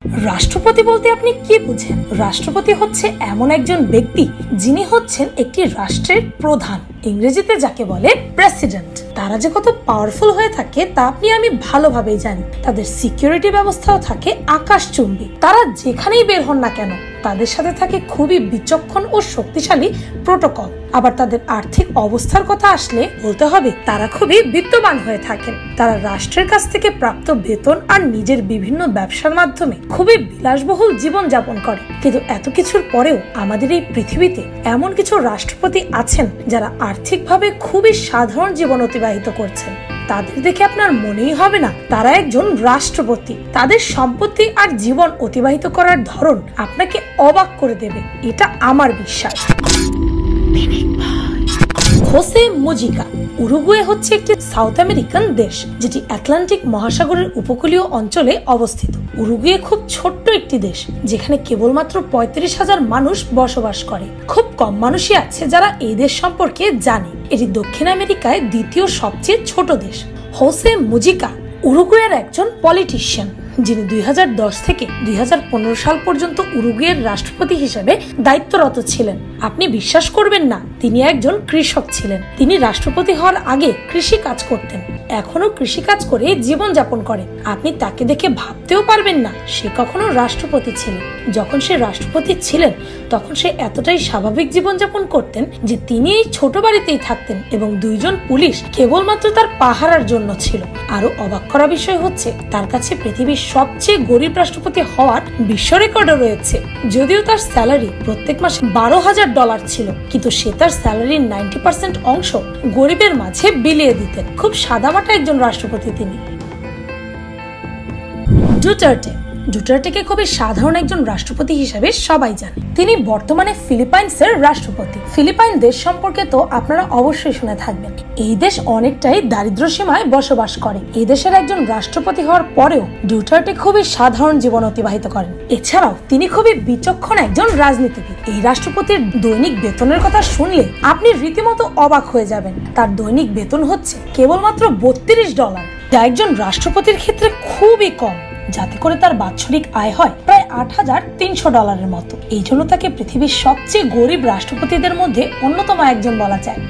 রাষ্ট্রপতি বলতে আপনি কি বুঝেন? রাষ্ট্রপতি হচ্ছে এমন একজন ব্যক্তি যিনি হচ্ছেন একটি রাষ্ট্রের প্রধান, ইংরেজিতে যাকে বলে প্রেসিডেন্ট। তারা যে কত পাওয়ারফুল হয়ে থাকে তা আপনি আমি ভালোভাবেই জানি। তাদের সিকিউরিটি ব্যবস্থাও থাকে আকাশচুম্বী। তারা যেখানেই বের হন না কেন তাদের সাথে থাকে খুবই বিচক্ষণ ও শক্তিশালী প্রোটোকল। আবার তাদের আর্থিক অবস্থার কথা আসলে বলতে হবে তারা খুবই বিত্তবান হয়ে থাকেন। তারা রাষ্ট্রের কাছ থেকে প্রাপ্ত বেতন আর নিজের বিভিন্ন ব্যবসার মাধ্যমে খুবই বিলাসবহুল জীবন যাপন করে। কিন্তু এত কিছুর পরেও আমাদের এই পৃথিবীতে এমন কিছু রাষ্ট্রপতি আছেন যারা আর্থিকভাবে খুবই সাধারণ জীবন অতিবাহিত করছেন। তাদের দেখে আপনার মনেই হবে না তারা একজন রাষ্ট্রপতি। তাদের সম্পত্তি আর জীবন অতিবাহিত করার ধরন আপনাকে অবাক করে দেবে, এটা আমার বিশ্বাস। Jose Muzyka. উরুগুয়ে হচ্ছে একটি সাউথ আমেরিকান দেশ যেটি আটলান্টিক মহাসাগরের উপকূলীয় অঞ্চলে অবস্থিত। উরুগুয়ে খুব ছোট্ট একটি দেশ যেখানে কেবলমাত্র 35,000 মানুষ বসবাস করে। খুব কম মানুষই আছে যারা এই দেশ সম্পর্কে জানে। এটি দক্ষিণ আমেরিকায় দ্বিতীয় সবচেয়ে ছোট দেশ। হোসে মুজিকা উরুগুয়ের একজন পলিটিশিয়ান যিনি 2010 থেকে 2015 সাল পর্যন্ত উরুগুয়ের রাষ্ট্রপতি হিসেবে দায়িত্বরত ছিলেন। আপনি বিশ্বাস করবেন না, তিনি একজন কৃষক ছিলেন। তিনি রাষ্ট্রপতি হওয়ার আগে কৃষি কাজ করতেন, এখনো কৃষি কাজ করে জীবন যাপন করে। আপনি তাকে দেখে ভাবতেও পারবেন না সে কখনো রাষ্ট্রপতি ছিলেন। যখন সে রাষ্ট্রপতি ছিলেন তখন সে এতটাই স্বাভাবিক জীবন যাপন করতেন যে তিনি এই ছোট বাড়িতেই থাকতেন এবং 2 জন পুলিশ কেবলমাত্র তার পাহারার জন্য ছিল। আরো অবাক করা বিষয় হচ্ছে তার কাছে পৃথিবীর সবচেয়ে গরিব রাষ্ট্রপতি হওয়ার বিশ্ব রেকর্ডও রয়েছে। যদিও তার স্যালারি প্রত্যেক মাসে $12,000 ছিল, কিন্তু সে তার স্যালারির 90% অংশ গরিবের মাঝে বিলিয়ে দিতেন। খুব সাদামাটা একজন রাষ্ট্রপতি তিনি। ডুটার্টেকে খুবই সাধারণ একজন রাষ্ট্রপতি হিসেবে সবাই জানে। তিনি বর্তমানে ফিলিপাইন্সের রাষ্ট্রপতি। ফিলিপাইন দেশ সম্পর্কে তো আপনারা অবশ্যই শুনে থাকবেন। এই দেশ অনেকটাই দারিদ্র্য সীমায় বসবাস করে। এই দেশের একজন রাষ্ট্রপতি হওয়ার পরেও ডুটার্টে খুবই সাধারণ জীবন অতিবাহিত করেন। এছাড়াও তিনি খুবই বিচক্ষণ একজন রাজনীতিবিদ। এই রাষ্ট্রপতির দৈনিক বেতনের কথা শুনলে আপনি রীতিমতো অবাক হয়ে যাবেন। তার দৈনিক বেতন হচ্ছে কেবলমাত্র $32, যা একজন রাষ্ট্রপতির ক্ষেত্রে খুবই কম, যাতে করে তার বাৎসরিক আয় হয় প্রায় $8,300 মতো। এই জন্য তাকে পৃথিবীর সবচেয়ে গরিব রাষ্ট্রপতিদের মধ্যে অন্যতম একজন বলা যায়।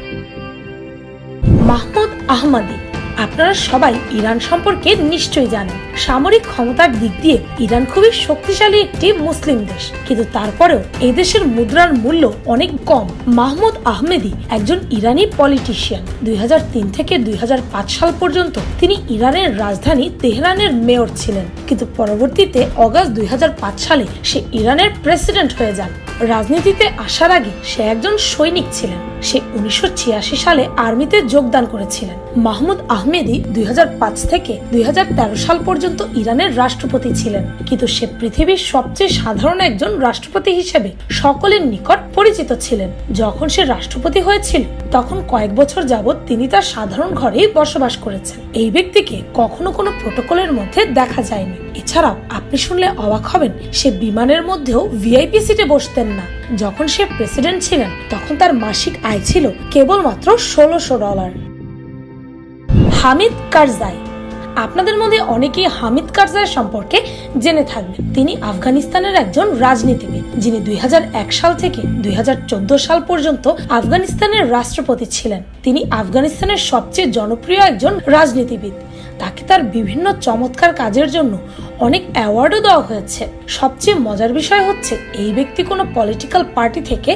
মাহমুদ আহমদি। আপনারা সবাই ইরান সম্পর্কে নিশ্চয়ই জানেন। সামরিক ক্ষমতার দিক দিয়ে ইরান খুবই শক্তিশালী একটি মুসলিম দেশ, কিন্তু তারপরেও এই দেশের মুদ্রার মূল্য অনেক কম। মাহমুদ আহমেদি একজন ইরানি পলিটিশিয়ান। 2003 থেকে 2005 সাল পর্যন্ত তিনি ইরানের রাজধানী তেহরানের মেয়র ছিলেন, কিন্তু পরবর্তীতে অগাস্ট 2005 সালে সে ইরানের প্রেসিডেন্ট হয়ে যান। রাজনীতিতে আসার আগে সে একজন সৈনিক ছিলেন। সে 1986 সালে আর্মিতে যোগদান করেছিলেন। মাহমুদ আহমেদি 2005 থেকে 2013 সাল পর্যন্ত ইরানের রাষ্ট্রপতি ছিলেন, কিন্তু সে পৃথিবীর সবচেয়ে সাধারণ একজন রাষ্ট্রপতি হিসেবে সকলের নিকট পরিচিত ছিলেন। যখন সে রাষ্ট্রপতি হয়েছিল তখন কয়েক বছর যাবৎ তিনি তার সাধারণ ঘরেই বসবাস করেছেন। এই ব্যক্তিকে কখনো কোনো প্রোটোকলের মধ্যে দেখা যায়নি। এছাড়াও আপনি শুনলে অবাক হবেন, সে বিমানের মধ্যেও ভিআইপি সিটে বসতেন না। যখন সে প্রেসিডেন্ট ছিলেন তখন তার মাসিক আয় ছিল কেবলমাত্র $1,600। হামিদ কারজাই। আপনাদের মধ্যে অনেকেই হামিদ কারজাই সম্পর্কে জেনে থাকবেন। তিনি আফগানিস্তানের একজন রাজনীতিবিদ যিনি 2001 সাল থেকে 2014 সাল পর্যন্ত আফগানিস্তানের রাষ্ট্রপতি ছিলেন। তিনি আফগানিস্তানের সবচেয়ে জনপ্রিয় একজন রাজনীতিবিদ। তাকে তার বিভিন্ন চমৎকার কাজের জন্য অনেক অ্যাওয়ার্ডও দেওয়া হয়েছে। সবচেয়ে মজার বিষয় হচ্ছে এই ব্যক্তি কোনো পলিটিক্যাল পার্টি থেকে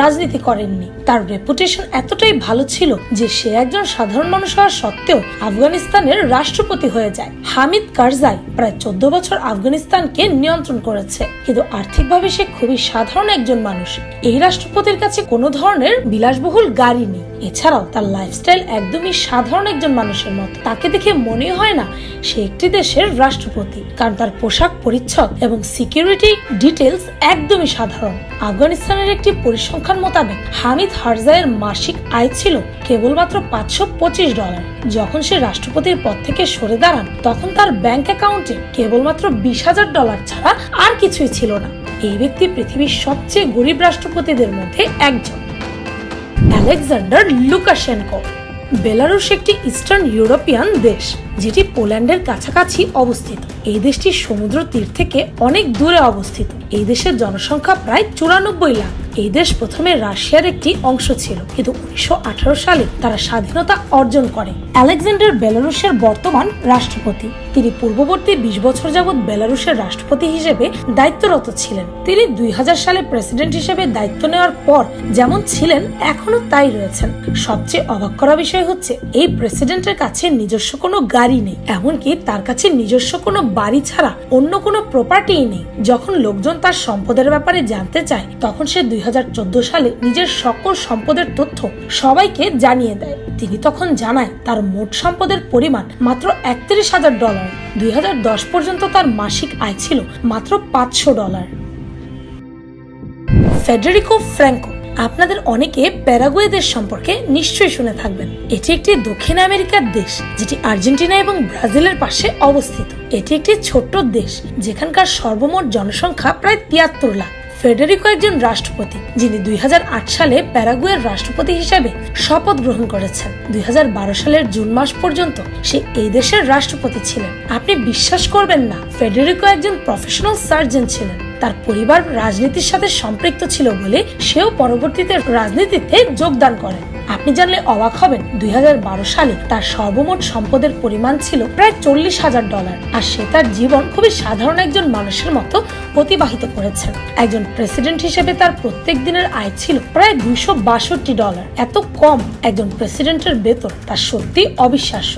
রাজনীতি করেননি। তার রেপুটেশন এতটাই ভালো ছিল যে সে একজন সাধারণ মানুষ হওয়া সত্ত্বেও আফগানিস্তানের রাষ্ট্রপতি হয়ে যায়। হামিদ কারজাই প্রায় 14 বছর আফগানিস্তানকে নিয়ন্ত্রণ করেছে, কিন্তু আর্থিকভাবে সে খুবই সাধারণ একজন মানুষ। এই রাষ্ট্রপতির কাছে কোনো ধরনের বিলাসবহুল গাড়ি নেই। এছাড়াও তার লাইফস্টাইল একদমই সাধারণ একজন মানুষের মতো। তাকে দেখে মনে হয় না সে একটি দেশের রাষ্ট্রপতি, কারণ তার পোশাক পরিচ্ছদ এবং সিকিউরিটি ডিটেলস একদমই সাধারণ। আফগানিস্তানের একটি পরিসংখ্যান মোতাবেক হামিদ কারজাইয়ের মাসিক আয় ছিল কেবলমাত্র $525। যখন সে রাষ্ট্রপতির পদ থেকে সরে দাঁড়ান তখন তার ব্যাংক অ্যাকাউন্টে কেবলমাত্র $20,000 ছাড়া আর কিছুই ছিল না। এই ব্যক্তি পৃথিবীর সবচেয়ে গরিব রাষ্ট্রপতিদের মধ্যে একজন। আলেকজান্ডার লুকাশেনকো। বেলারুশ একটি ইস্টার্ন ইউরোপিয়ান দেশ, যেটি পোল্যান্ডের কাছাকাছি অবস্থিত। এই দেশটি সমুদ্র তীর থেকে অনেক দূরে অবস্থিত। এই দেশের জনসংখ্যা প্রায় 94 লাখ। এই দেশ প্রথমে রাশিয়ার একটি অংশ ছিল, কিন্তু 1918 সালে তারা স্বাধীনতা অর্জন করে। আলেকজান্ডার বেলারুশের বর্তমান রাষ্ট্রপতি। তিনি পূর্ববর্তী 20 বছর যাবৎ বেলারুশের রাষ্ট্রপতি হিসেবে দায়িত্বরত ছিলেন। তিনি 2000 সালে প্রেসিডেন্ট হিসেবে দায়িত্ব নেওয়ার পর যেমন ছিলেন এখনো তাই রয়েছেন। সবচেয়ে অবাক করা বিষয় হচ্ছে, এই প্রেসিডেন্টের কাছে নিজস্ব কোনো গাড়ি নেই, এমনকি তার কাছে নিজস্ব কোনো বাড়ি ছাড়া অন্য কোনো প্রপার্টিই নেই। যখন লোকজন তার সম্পদের ব্যাপারে জানতে চায়, তখন সে 2014 সালে নিজের সকল সম্পদের তথ্য সবাইকে জানিয়ে দেয়। তিনি তখন জানায় তার মোট সম্পদের পরিমাণ মাত্র $31,000। 2010 পর্যন্ত তার মাসিক আয় ছিল মাত্র $500। Federico Franco. আপনাদের অনেকে প্যারাগুয়ে দেশ সম্পর্কে নিশ্চয়ই শুনে থাকবেন। এটি একটি দক্ষিণ আমেরিকার দেশ, যেটি আর্জেন্টিনা এবং ব্রাজিলের পাশে অবস্থিত। এটি একটি ছোট্ট দেশ, যেখানকার সর্বমোট জনসংখ্যা প্রায় 73 লাখ। ফেডেরিকো একজন রাষ্ট্রপতি, যিনি 2008 সালে প্যারাগুয়ের রাষ্ট্রপতি হিসেবে শপথ গ্রহণ করেছেন। 2012 সালের জুন মাস পর্যন্ত সে এই দেশের রাষ্ট্রপতি ছিলেন। আপনি বিশ্বাস করবেন না, ফেডেরিকো একজন প্রফেশনাল সার্জন ছিলেন। তার পরিবার রাজনীতির সাথে সম্পৃক্ত ছিল বলে সেও পরবর্তীতে রাজনীতিতে যোগদান করেন। আপনি জানলে অবাক হবেন, 2012 সালে তার সর্বমোট সম্পদের পরিমাণ ছিল প্রায় $40,000, আর সে তার জীবন খুবই সাধারণ একজন মানুষের মতো অতিবাহিত করেছেন। একজন প্রেসিডেন্ট হিসেবে তার প্রত্যেক দিনের আয় ছিল প্রায় $262। এত কম একজন প্রেসিডেন্টের বেতন, তা সত্যি অবিশ্বাস্য।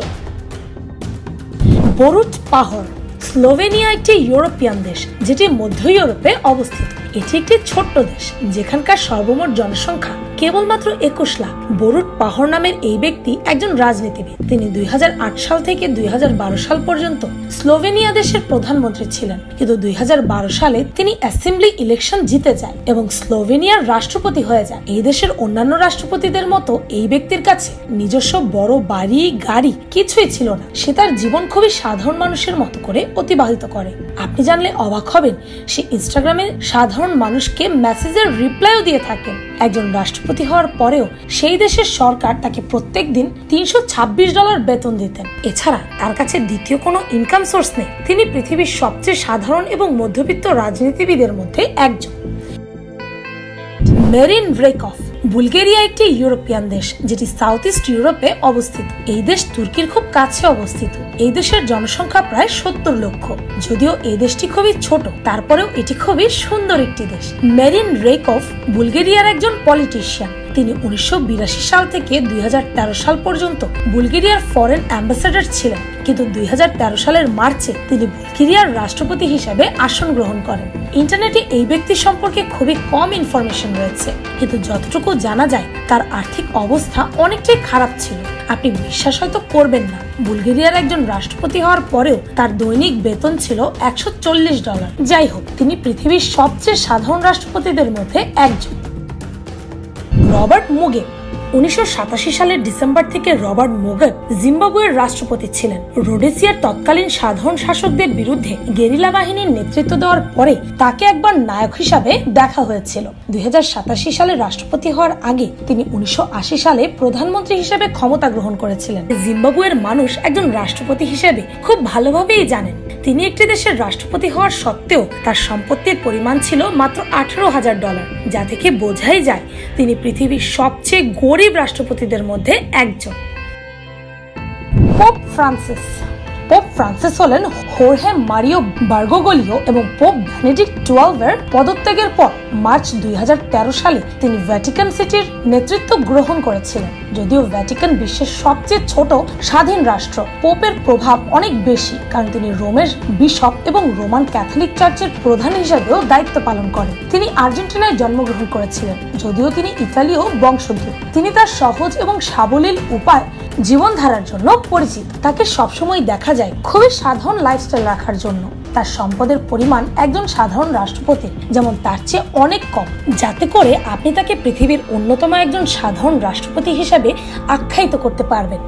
বরুট পাহাড়। স্লোভেনিয়া একটি ইউরোপিয়ান দেশ, যেটি মধ্য ইউরোপে অবস্থিত। এটি একটি ছোট্ট দেশ, যেখানকার সর্বমোট জনসংখ্যা কেবলমাত্র 21 লাখ। বরুট পাহর নামের এই ব্যক্তি একজন রাজনীতিবিদ। তিনি 2008 সাল থেকে 2012 সাল পর্যন্ত স্লোভেনিয়া দেশের প্রধানমন্ত্রী ছিলেন, কিন্তু 2012 সালে তিনি অ্যাসেম্বলি ইলেকশন জিতে যায় এবং স্লোভেনিয়ার রাষ্ট্রপতি হয়ে যায়। এই দেশের অন্যান্য রাষ্ট্রপতিদের মতো এই ব্যক্তির কাছে নিজস্ব বড় বাড়ি গাড়ি কিছুই ছিল না। সে তার জীবন খুবই সাধারণ মানুষের মতো করে অতিবাহিত করে। আপনি জানলে অবাক হবেন, সে ইনস্টাগ্রামে সাধারণ মানুষকে মেসেজের রিপ্লাইও দিয়ে থাকেন। একজন রাষ্ট্রপতি হওয়ার পরেও সেই দেশের সরকার তাকে প্রত্যেক দিন $326 বেতন দিতেন। এছাড়া তার কাছে দ্বিতীয় কোনো ইনকাম সোর্স নেই। তিনি পৃথিবীর সবচেয়ে সাধারণ এবং মধ্যবিত্ত রাজনীতিবিদের মধ্যে একজন। মেরিন ভ্রেকভ। বুলগেরিয়া একটি ইউরোপিয়ান দেশ, যেটি সাউথ ইস্ট ইউরোপে অবস্থিত। এই দেশ তুর্কির খুব কাছে অবস্থিত। এই দেশের জনসংখ্যা প্রায় 70 লক্ষ। যদিও এই দেশটি খুবই ছোট, তারপরেও এটি খুবই সুন্দর একটি দেশ। মেরিন ভ্রেকভ বুলগেরিয়ার একজন পলিটিশিয়ান। তিনি 1982 সাল থেকে 2013 সাল পর্যন্ত বুলগেরিয়ার ফরেন অ্যাম্বাসেডর ছিলেন, কিন্তু 2013 সালের মার্চে তিনি বুলগেরিয়ার রাষ্ট্রপতি হিসেবে আসন গ্রহণ করেন। ইন্টারনেটে এই ব্যক্তি সম্পর্কে খুবই কম ইনফরমেশন রয়েছে, কিন্তু যতটুকু জানা যায় তার আর্থিক অবস্থা অনেকটাই খারাপ ছিল। আপনি বিশ্বাস হয়তো করবেন না, বুলগেরিয়ার একজন রাষ্ট্রপতি হওয়ার পরেও তার দৈনিক বেতন ছিল $140। যাই হোক, তিনি পৃথিবীর সবচেয়ে সাধারণ রাষ্ট্রপতিদের মধ্যে একজন। Robert Mugabe. 1987 সালের ডিসেম্বর থেকে রবার্ট মুগাবে জিম্বাবুয়ের রাষ্ট্রপতি ছিলেন। রোডেসিয়ার তৎকালীন সাধারণ শাসকদের বিরুদ্ধে গেরিলা বাহিনীর নেতৃত্ব দেওয়ার পরে তাকে একবার নায়ক হিসাবে দেখা হয়েছিল। 2087 সালে রাষ্ট্রপতি হওয়ার আগে তিনি 1980 সালে প্রধানমন্ত্রী হিসেবে ক্ষমতা গ্রহণ করেছিলেন। জিম্বাবুয়ের মানুষ একজন রাষ্ট্রপতি হিসেবে খুব ভালোভাবেই জানেন। তিনি একটি দেশের রাষ্ট্রপতি হওয়ার সত্ত্বেও তার সম্পত্তির পরিমাণ ছিল মাত্র $18,000, যা থেকে বোঝাই যায় তিনি পৃথিবীর সবচেয়ে গরিব রাষ্ট্রপতিদের মধ্যে একজন। Pope Francis. পোপ ফ্রান্সিস হলেন হোর্হে মারিও বার্গোগোলিও এবং পোপ বেনেডিক্ট XII এর পদত্যাগের পর মার্চ 2013 সালে তিনি ভ্যাটিকান সিটির নেতৃত্ব গ্রহণ করেছিলেন। যদিও ভ্যাটিকান বিশ্বের সবচেয়ে ছোট স্বাধীন রাষ্ট্র, পোপের প্রভাব অনেক বেশি, কারণ তিনি রোমের বিশপ এবং রোমান ক্যাথলিক চার্চের প্রধান হিসেবেও দায়িত্ব পালন করেন। তিনি আর্জেন্টিনায় জন্মগ্রহণ করেছিলেন, যদিও তিনি ইতালীয় বংশোদ্ভূত। তিনি তার সহজ এবং সাবলীল উপায় জীবনধারার জন্য পরিচিত। তাকে সবসময় দেখা যায় খুবই সাধারণ লাইফস্টাইল রাখার জন্য। তার সম্পদের পরিমাণ একজন সাধারণ রাষ্ট্রপতির যেমন তার চেয়ে অনেক কম, যাতে করে আপনি তাকে পৃথিবীর অন্যতম একজন সাধারণ রাষ্ট্রপতি হিসেবে আখ্যায়িত করতে পারবেন।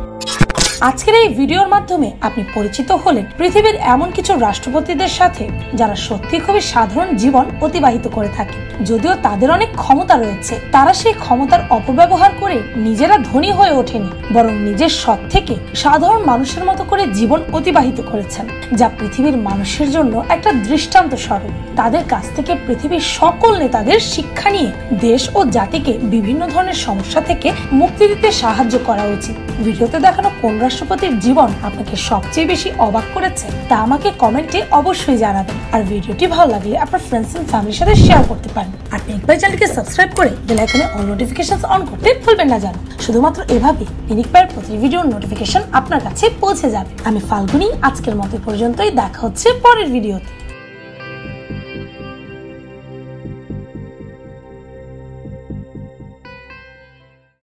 আজকের এই ভিডিওর মাধ্যমে আপনি পরিচিত হলেন পৃথিবীর এমন কিছু রাষ্ট্রপতিদের সাথে যারা সত্যি খুবই সাধারণ জীবন অতিবাহিত করে থাকে। যদিও তাদের অনেক ক্ষমতা রয়েছে, তারা সেই ক্ষমতার অপব্যবহার করে নিজেরা ধনী হয়ে ওঠেনি, বরং নিজের সৎ থেকে সাধারণ মানুষের মতো করে জীবন অতিবাহিত করেছেন, যা পৃথিবীর মানুষের জন্য একটা দৃষ্টান্ত স্বরূপ। তাদের কাছ থেকে পৃথিবীর সকল নেতাদের শিক্ষা নিয়ে দেশ ও জাতিকে বিভিন্ন ধরনের সমস্যা থেকে মুক্তি দিতে সাহায্য করা উচিত। ভিডিওতে দেখানো কোন রাষ্ট্রপতির জীবন আপনাকে সবচেয়ে বেশি অবাক করেছে তা আমাকে কমেন্টে অবশ্যই জানাবেন। আর ভিডিওটি ভালো লাগলে আপনার ফ্রেন্ডস এন্ড ফ্যামিলির সাথে শেয়ার করতে পারেন। আর পিনিক চ্যানেলকে সাবস্ক্রাইব করে বেল আইকনে অল নোটিফিকেশনস অন করতে ভুলবেন না যেন। শুধুমাত্র এভাবেই পিনিক প্রতি ভিডিওর নোটিফিকেশন আপনার কাছে পৌঁছে যাবে। আমি ফাল্গুনি, আজকের মতো পর্যন্তই। দেখা হচ্ছে পরের ভিডিওতে।